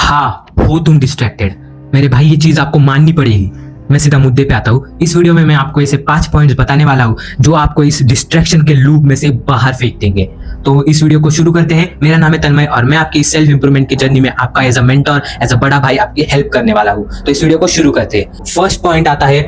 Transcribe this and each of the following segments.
हाँ, हो तुम डिस्ट्रैक्टेड। मेरे भाई ये चीज आपको माननी पड़ेगी। मैं सीधा मुद्दे पे आता हूँ। इस वीडियो में मैं आपको ऐसे 5 पॉइंट्स बताने वाला हूँ जो आपको इस डिस्ट्रैक्शन के लूप में से बाहर फेंक देंगे। तो इस वीडियो को शुरू करते हैं। मेरा नाम है तन्मय और मैं आपकी सेल्फ इंप्रूवमेंट की जर्नी में आपका as a mentor, as a बड़ा भाई आपकी हेल्प करने वाला हूँ। तो इस वीडियो को शुरू करते हैं। फर्स्ट पॉइंट आता है,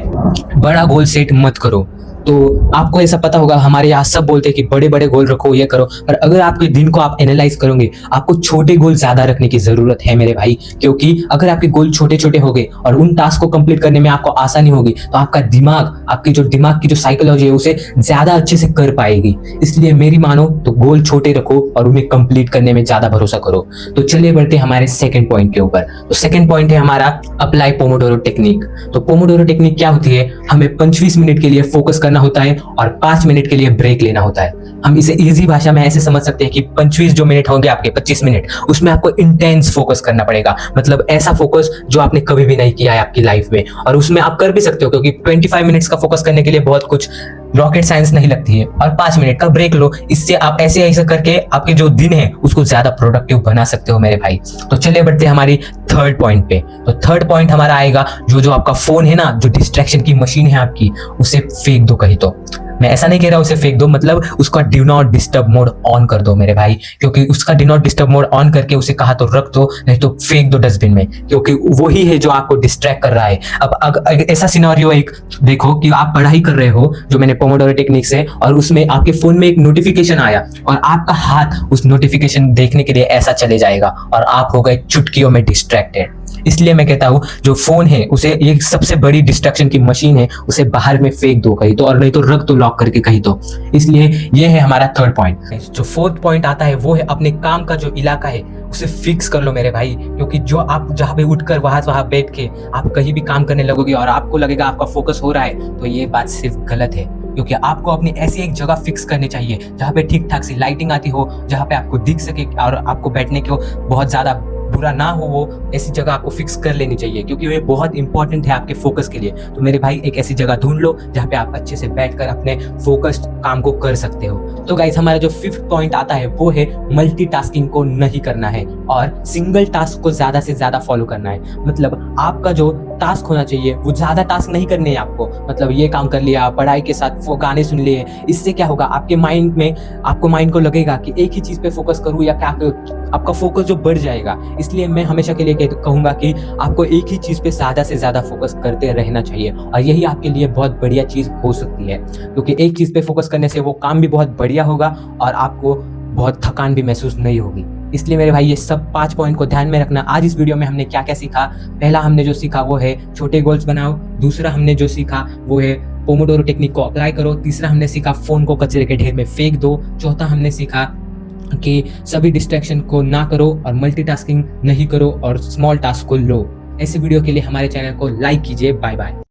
बड़ा गोल सेट मत करो। तो आपको ऐसा पता होगा, हमारे यहाँ सब बोलते हैं कि बड़े बड़े गोल रखो, ये करो, पर अगर आपके दिन को आप एनालाइज करोगे, आपको छोटे गोल ज्यादा रखने की जरूरत है मेरे भाई। क्योंकि अगर आपके गोल छोटे छोटे हो गए और उन टास्क को कंप्लीट करने में आपको आसानी होगी, तो आपका दिमाग, आपकी जो दिमाग की जो साइकोलॉजी है उसे ज्यादा अच्छे से कर पाएगी। इसलिए मेरी मानो तो गोल छोटे रखो और उन्हें कंप्लीट करने में ज्यादा भरोसा करो। तो चलिए बढ़ते हमारे सेकंड पॉइंट के ऊपर। तो सेकंड पॉइंट है हमारा, अप्लाई पोमोडोरो टेक्निक। तो पोमोडोरो टेक्निक क्या होती है? हमें 25 मिनट के लिए फोकस करना होता है और 5 मिनट के लिए ब्रेक लेना होता है। हम इसे इजी भाषा में ऐसे समझ सकते हैं कि 25 जो मिनट होंगे आपके, 25 मिनट, उसमें आपको इंटेंस फोकस करना पड़ेगा। मतलब ऐसा फोकस जो आपने कभी भी नहीं किया है आपकी लाइफ में, और उसमें आप कर भी सकते हो क्योंकि 25 मिनट्स का फोकस करने के लिए बहुत कुछ रॉकेट साइंस नहीं लगती है। और 5 मिनट का ब्रेक लो। इससे आप ऐसे ऐसे करके आपके जो दिन है उसको ज्यादा प्रोडक्टिव बना सकते हो मेरे भाई। तो चलिए बढ़ते हैं हमारी थर्ड पॉइंट पे। तो थर्ड पॉइंट हमारा आएगा, जो आपका फोन है ना, जो डिस्ट्रैक्शन की मशीन है आपकी, उसे फेंक दो कहीं। तो मैं ऐसा नहीं कह रहा उसे फेंक दो, मतलब उसका do not disturb mode on कर दो मेरे भाई। क्योंकि उसका do not disturb mode on करके उसे कहा तो रख दो, नहीं तो फेंक दो डस्टबिन में, क्योंकि वही है जो आपको डिस्ट्रैक्ट कर रहा है। अब ऐसा सिनेरियो एक देखो कि आप पढ़ाई कर रहे हो, जो मैंने पोमोडोरो टेक्निक से, और उसमें आपके फोन में एक नोटिफिकेशन आया और आपका हाथ उस नोटिफिकेशन देखने के लिए ऐसा चले जाएगा और आप हो गए चुटकियों में डिस्ट्रैक्टेड। इसलिए मैं कहता हूं, जो फोन है उसे, ये सबसे बड़ी डिस्ट्रैक्शन की मशीन है, उसे बाहर में फेंक दो कहीं तो, और नहीं तो रख दो लॉक करके कहीं तो। इसलिए ये है हमारा थर्ड पॉइंट। जो फोर्थ पॉइंट आता है वो है, अपने काम का जो इलाका है उसे फिक्स कर लो मेरे भाई। क्योंकि जो आप जहाँ पे उठकर वहां बैठ के आप कहीं भी काम करने लगोगे और आपको लगेगा आपका फोकस हो रहा है, तो ये बात सिर्फ गलत है। क्योंकि आपको अपनी ऐसी एक जगह फिक्स करनी चाहिए जहाँ पे ठीक ठाक सी लाइटिंग आती हो, जहाँ पे आपको दिख सके और आपको बैठने को बहुत ज्यादा बुरा ना हो, वो ऐसी जगह आपको फिक्स कर लेनी चाहिए, क्योंकि ये बहुत इंपॉर्टेंट है आपके फोकस के लिए। तो मेरे भाई एक ऐसी जगह ढूंढ लो जहाँ पे आप अच्छे से बैठकर अपने फोकस्ड काम को कर सकते हो। तो गाइस, हमारा जो फिफ्थ पॉइंट आता है वो है, मल्टीटास्किंग को नहीं करना है और सिंगल टास्क को ज्यादा से ज्यादा फॉलो करना है। मतलब आपका जो टास्क होना चाहिए वो ज्यादा टास्क नहीं करने हैं आपको। मतलब ये काम कर लिया, पढ़ाई के साथ वो गाने सुन लिए, इससे क्या होगा, आपके माइंड में, आपको माइंड को लगेगा कि एक ही चीज पे फोकस करूँ या क्या करूँ, आपका फोकस जो बढ़ जाएगा। इसलिए मैं हमेशा के लिए कहूंगा कि आपको एक ही चीज पे ज्यादा से ज्यादा फोकस करते रहना चाहिए, और यही आपके लिए बहुत बढ़िया चीज हो सकती है। क्योंकि एक चीज पे फोकस करने से वो काम भी बहुत बढ़िया होगा और आपको बहुत थकान भी महसूस नहीं होगी। इसलिए मेरे भाई ये सब 5 पॉइंट को ध्यान में रखना। आज इस वीडियो में हमने क्या क्या सीखा? पहला हमने जो सीखा वो है, छोटे गोल्स बनाओ। दूसरा हमने जो सीखा वो है, पोमोडोरो टेक्निक को अप्लाई करो। तीसरा हमने सीखा, फोन को कचरे के ढेर में फेंक दो। चौथा हमने सीखा कि सभी डिस्ट्रैक्शन को ना करो और मल्टीटास्किंग नहीं करो और स्मॉल टास्क को लो। ऐसे वीडियो के लिए हमारे चैनल को लाइक कीजिए। Bye bye.